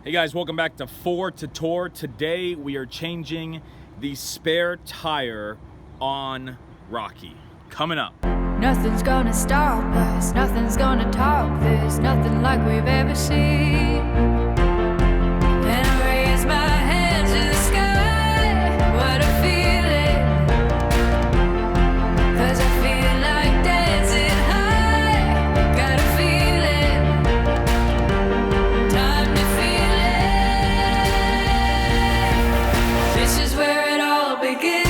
Hey guys, welcome back to 4 to Tour. Today we are changing the spare tire on Rocky. Coming up. Nothing's gonna stop us, nothing's gonna top this, nothing like we've ever seen. And I raise my hands to the sky, what a feeling. 'Cause I feel like dancing high, got a feeling, time to feel it. This is where it all begins.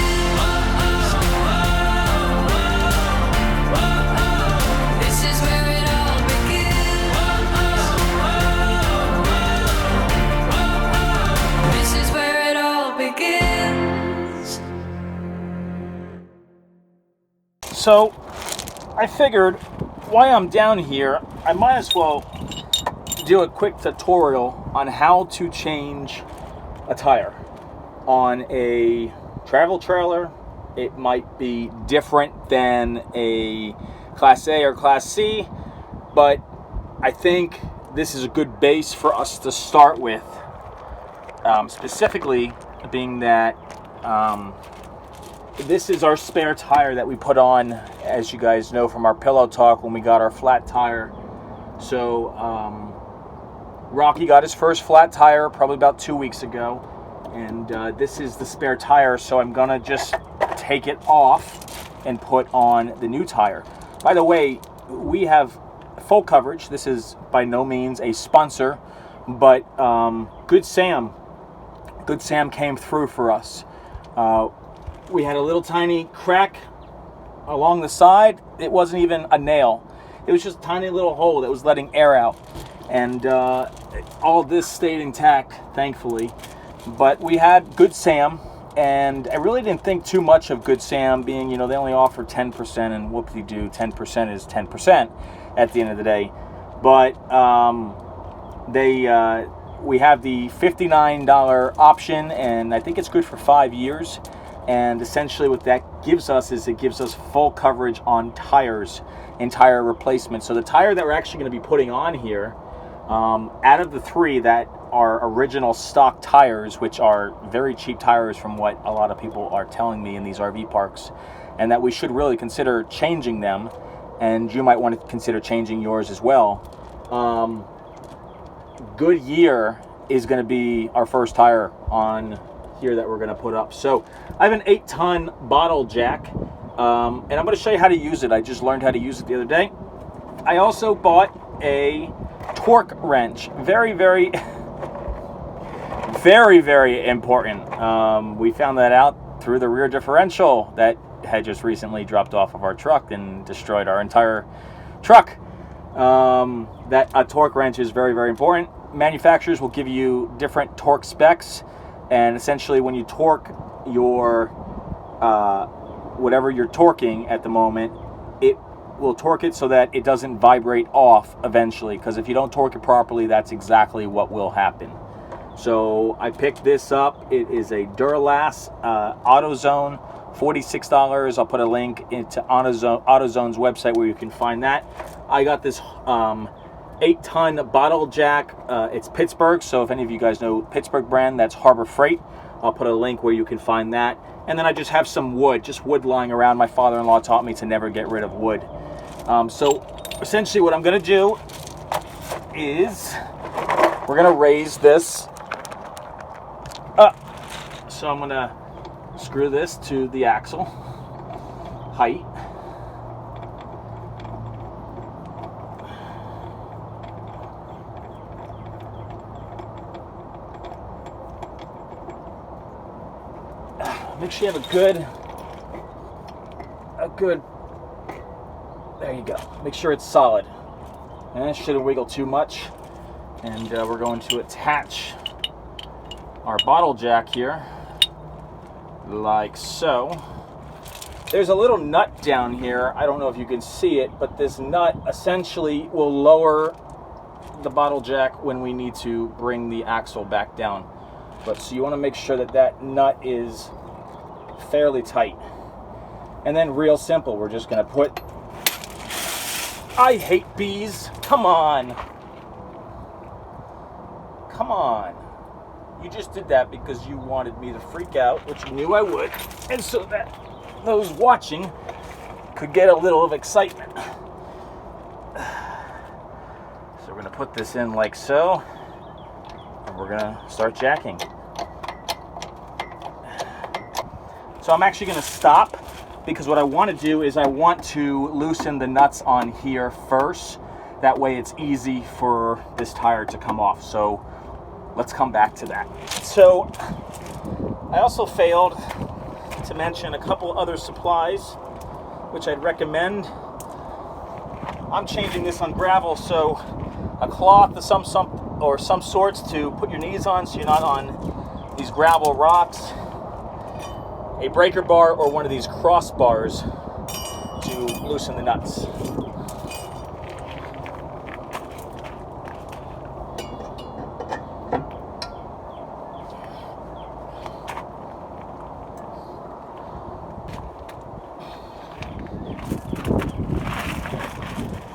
So I figured while I'm down here, I might as well do a quick tutorial on how to change a tire on a travel trailer. It might be different than a Class A or Class C, but I think this is a good base for us to start with, specifically being that this is our spare tire that we put on, as you guys know from our pillow talk, when we got our flat tire. So Rocky got his first flat tire probably about 2 weeks ago, and this is the spare tire, so I'm gonna just take it off and put on the new tire. By the way, we have full coverage. This is by no means a sponsor, but Good Sam came through for us. We had a little tiny crack along the side. It wasn't even a nail. It was just a tiny little hole that was letting air out. And all of this stayed intact, thankfully. But we had Good Sam, and I really didn't think too much of Good Sam being, they only offer 10%, and whoop-de-doo, 10% is 10% at the end of the day. But we have the $59 option, and I think it's good for 5 years. And essentially what that gives us is it gives us full coverage on tires and tire replacement. So the tire that we're actually going to be putting on here, out of the three that are original stock tires, which are very cheap tires from what a lot of people are telling me in these RV parks, and that we should really consider changing them, and you might want to consider changing yours as well. Goodyear is going to be our first tire on here that we're going to put up. So I have an 8-ton bottle jack, and I'm going to show you how to use it. I just learned how to use it the other day. I also bought a torque wrench. Very, very, very, very important. We found that out through the rear differential that had just recently dropped off of our truck and destroyed our entire truck. That a torque wrench is very, very important. Manufacturers will give you different torque specs. And essentially when you torque your, whatever you're torquing at the moment, it will torque it so that it doesn't vibrate off eventually. Because if you don't torque it properly, that's exactly what will happen. So I picked this up. It is a Duralast AutoZone, $46. I'll put a link into AutoZone's website where you can find that. I got this 8-ton bottle jack. It's Pittsburgh, so if any of you guys know Pittsburgh brand, that's Harbor Freight. I'll put a link where you can find that. And then I just have some wood, just wood lying around. My father-in-law taught me to never get rid of wood. So essentially what I'm going to do is we're going to raise this up. So I'm going to screw this to the axle height. Make sure you have a good, there you go. Make sure it's solid. And it shouldn't wiggle too much. And we're going to attach our bottle jack here, like so. There's a little nut down here. I don't know if you can see it, but this nut essentially will lower the bottle jack when we need to bring the axle back down. But so you want to make sure that that nut is fairly tight. And then real simple, we're just going to put, I hate bees, come on, come on. You just did that because you wanted me to freak out, which you knew I would, and so that those watching could get a little of excitement. So we're going to put this in like so, and we're going to start jacking. So I'm actually going to stop because what I want to do is I want to loosen the nuts on here first. That way it's easy for this tire to come off. So let's come back to that. So I also failed to mention a couple other supplies which I'd recommend. I'm changing this on gravel, so a cloth of some sorts to put your knees on so you're not on these gravel rocks, a breaker bar, or one of these crossbars to loosen the nuts.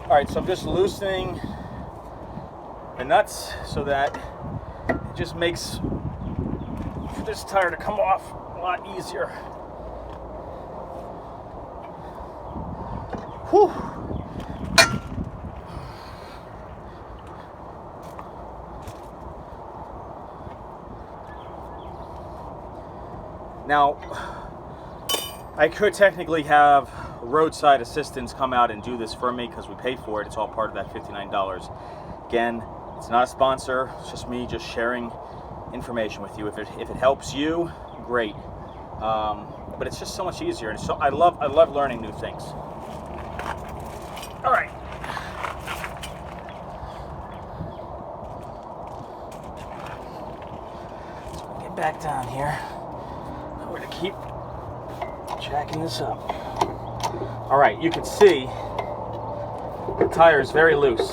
All right, so I'm just loosening the nuts so that it just makes for this tire to come off a lot easier. Whew. Now, I could technically have roadside assistance come out and do this for me because we pay for it. It's all part of that $59. Again, it's not a sponsor. It's just me just sharing information with you. If it helps you, great. But it's just so much easier, and so I love learning new things. All right. So get back down here. We're gonna keep jacking this up. All right, you can see the tire is very loose.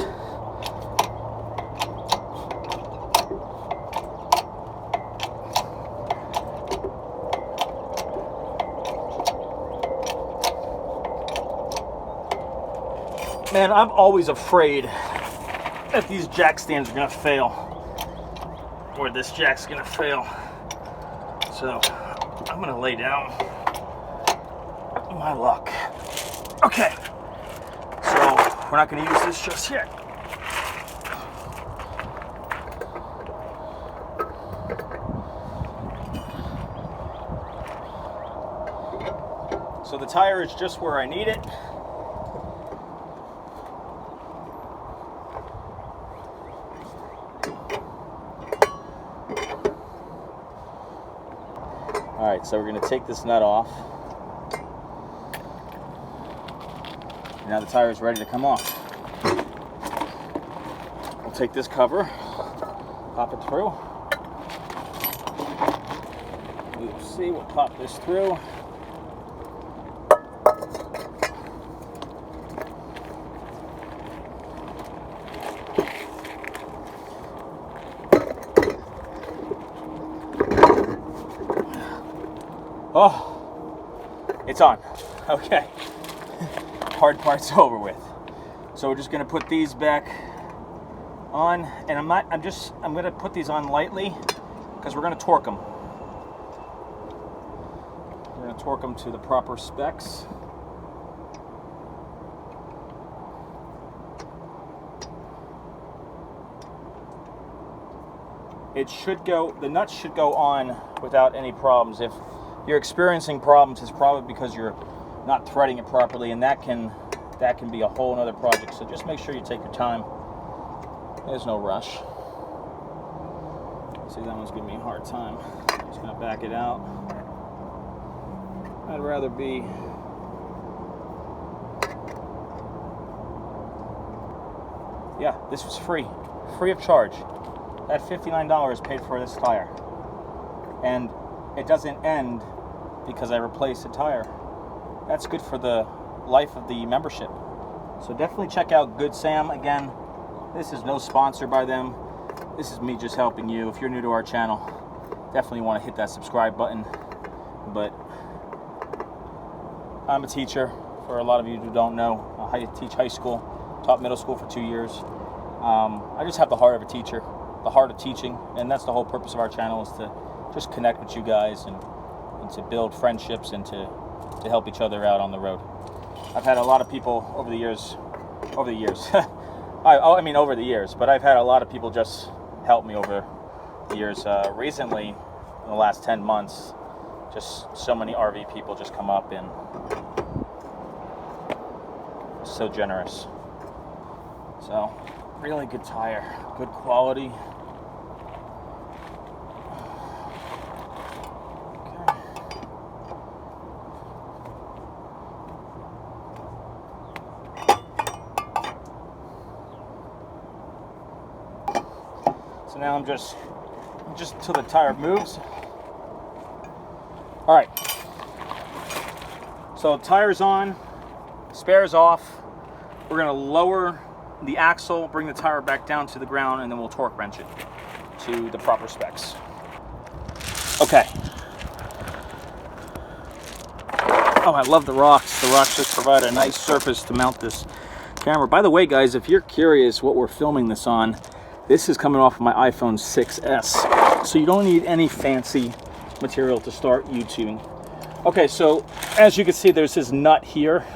Man, I'm always afraid that these jack stands are gonna fail, or this jack's gonna fail. So I'm gonna lay down my luck. Okay, so we're not going to use this just yet. So the tire is just where I need it. All right, so we're going to take this nut off. Now the tire is ready to come off. We'll take this cover, pop it through. We'll see, we'll pop this through. Oh, it's on. Okay. Hard part's over with. So we're just going to put these back on, and I'm going to put these on lightly because we're going to torque them. We're going to torque them to the proper specs. It should go, the nuts should go on without any problems. If you're experiencing problems, it's probably because you're not threading it properly, and that can be a whole nother project. So just make sure you take your time. There's no rush. See, that one's giving me a hard time. I'm just gonna back it out. I'd rather be yeah, this was free of charge. That $59 paid for this tire, and it doesn't end because I replaced the tire. That's good for the life of the membership. So definitely check out Good Sam. Again, this is no sponsor by them. This is me just helping you. If you're new to our channel, definitely want to hit that subscribe button. But I'm a teacher. For a lot of you who don't know, I teach high school, taught middle school for 2 years. I just have the heart of a teacher. the heart of teaching, and that's the whole purpose of our channel, is to just connect with you guys and to build friendships and to help each other out on the road. I've had a lot of people over the years, over the years, but I've had a lot of people just help me over the years. Recently, in the last 10 months, just so many RV people just come up and so generous. So, really good tire, good quality. So now I'm just till the tire moves. All right. So tire's on, spare's off. We're gonna lower the axle, bring the tire back down to the ground, and then we'll torque wrench it to the proper specs. Okay. Oh, I love the rocks. The rocks just provide a nice surface to mount this camera. By the way, guys, if you're curious what we're filming this on, this is coming off of my iPhone 6S, so you don't need any fancy material to start YouTubing. Okay, so as you can see, there's this nut here,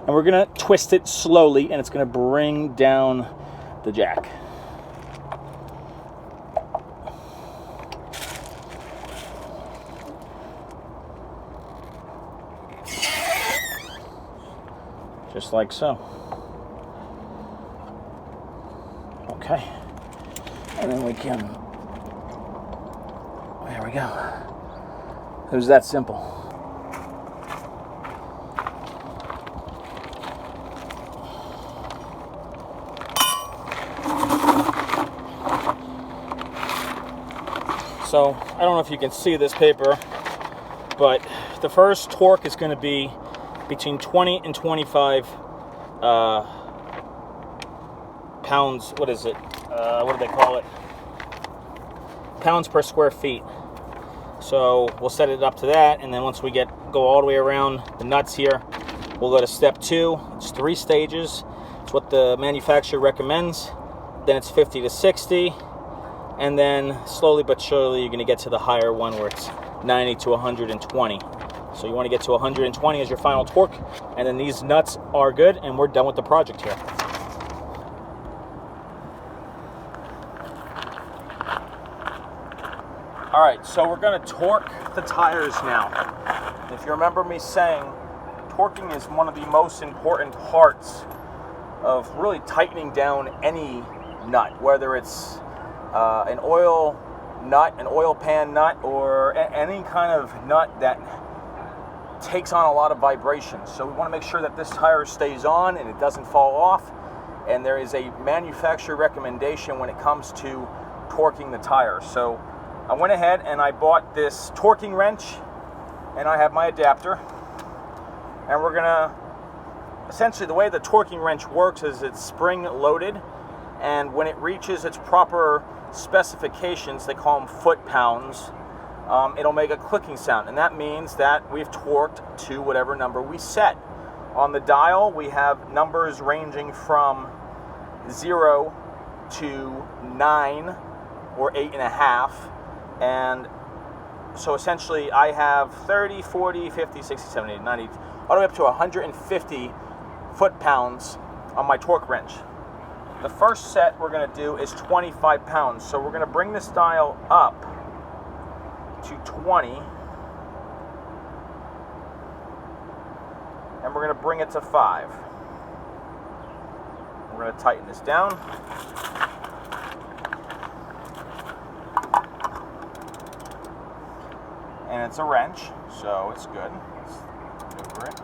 and we're gonna twist it slowly, and it's gonna bring down the jack. Just like so. Okay. And then we can, there we go. It was that simple. So, I don't know if you can see this paper, but the first torque is going to be between 20 and 25 pounds, what is it? What do they call it? Pounds per square feet. So we'll set it up to that, and then once we go all the way around the nuts here, we'll go to step 2. It's 3 stages. It's what the manufacturer recommends. Then it's 50 to 60, and then slowly but surely you're going to get to the higher one where it's 90 to 120. So you want to get to 120 as your final torque, and then these nuts are good, and we're done with the project here. All right, so we're going to torque the tires now. If you remember me saying, torquing is one of the most important parts of really tightening down any nut, whether it's an oil nut, an oil pan nut, or any kind of nut that takes on a lot of vibration. So we want to make sure that this tire stays on and it doesn't fall off. And there is a manufacturer recommendation when it comes to torquing the tire. So I went ahead and I bought this torquing wrench, and I have my adapter. And we're gonna, essentially the way the torquing wrench works is it's spring loaded, and when it reaches its proper specifications, they call them foot-pounds, it'll make a clicking sound, and that means that we've torqued to whatever number we set. On the dial, we have numbers ranging from 0 to 9 or 8.5, and so essentially I have 30, 40, 50, 60, 70, 90, all the way up to 150 foot-pounds on my torque wrench. The first set we're going to do is 25 pounds, so we're going to bring this dial up to 20, and we're going to bring it to 5. We're going to tighten this down. And it's a wrench, so it's good. Let's maneuver it.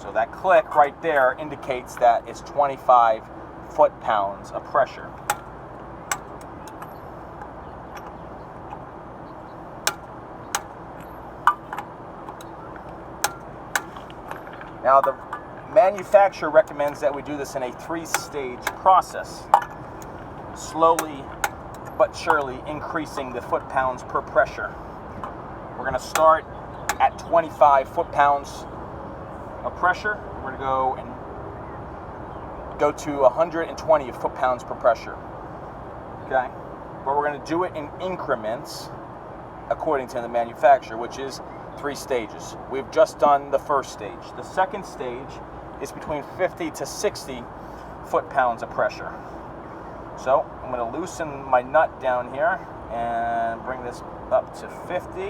So that click right there indicates that it's 25 foot-pounds of pressure. Now the manufacturer recommends that we do this in a 3-stage process, slowly but surely increasing the foot-pounds per pressure. We're going to start at 25 foot-pounds of pressure. We're going to go to 120 foot-pounds per pressure. Okay? But we're going to do it in increments according to the manufacturer, which is 3 stages. We've just done the first stage. The second stage is between 50 to 60 foot-pounds of pressure. So I'm going to loosen my nut down here and bring this up to 50.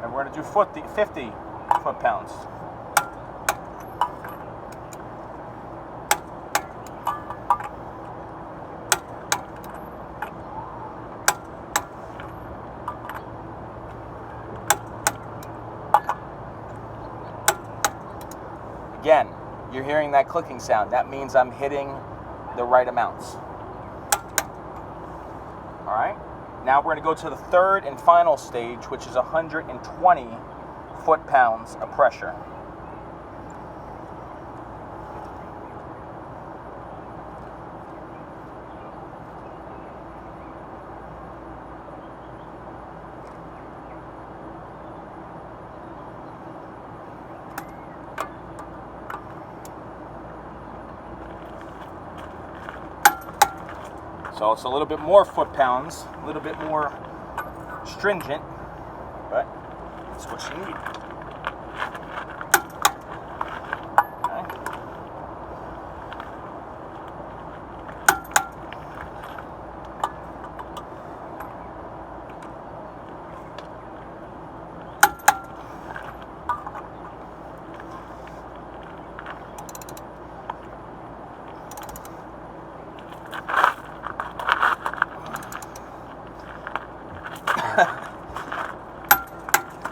And we're going to do 50 foot-pounds. Again, you're hearing that clicking sound. That means I'm hitting the right amounts. All right. Now we're going to go to the third and final stage, which is 120 foot-pounds of pressure. So it's a little bit more foot-pounds, a little bit more stringent, but that's what you need.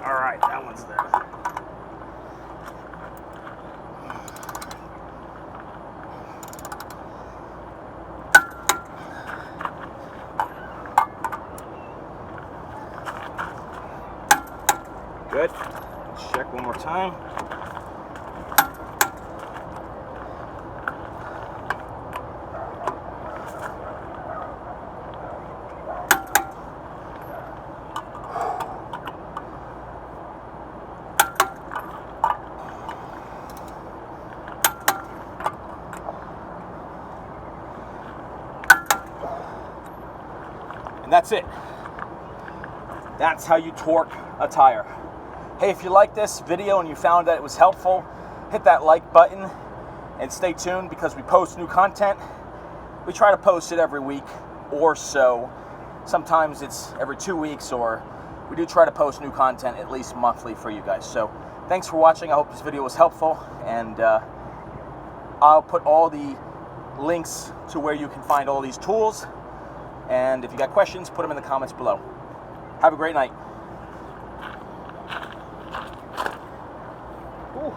All right, that one's there. Good. Let's check one more time. And that's it. That's how you torque a tire. Hey, if you like this video and you found that it was helpful, hit that like button and stay tuned because we post new content. We try to post it every week or so. Sometimes it's every 2 weeks, or we do try to post new content at least monthly for you guys. So thanks for watching. I hope this video was helpful, and I'll put all the links to where you can find all these tools. And if you got questions, put them in the comments below. Have a great night. Ooh.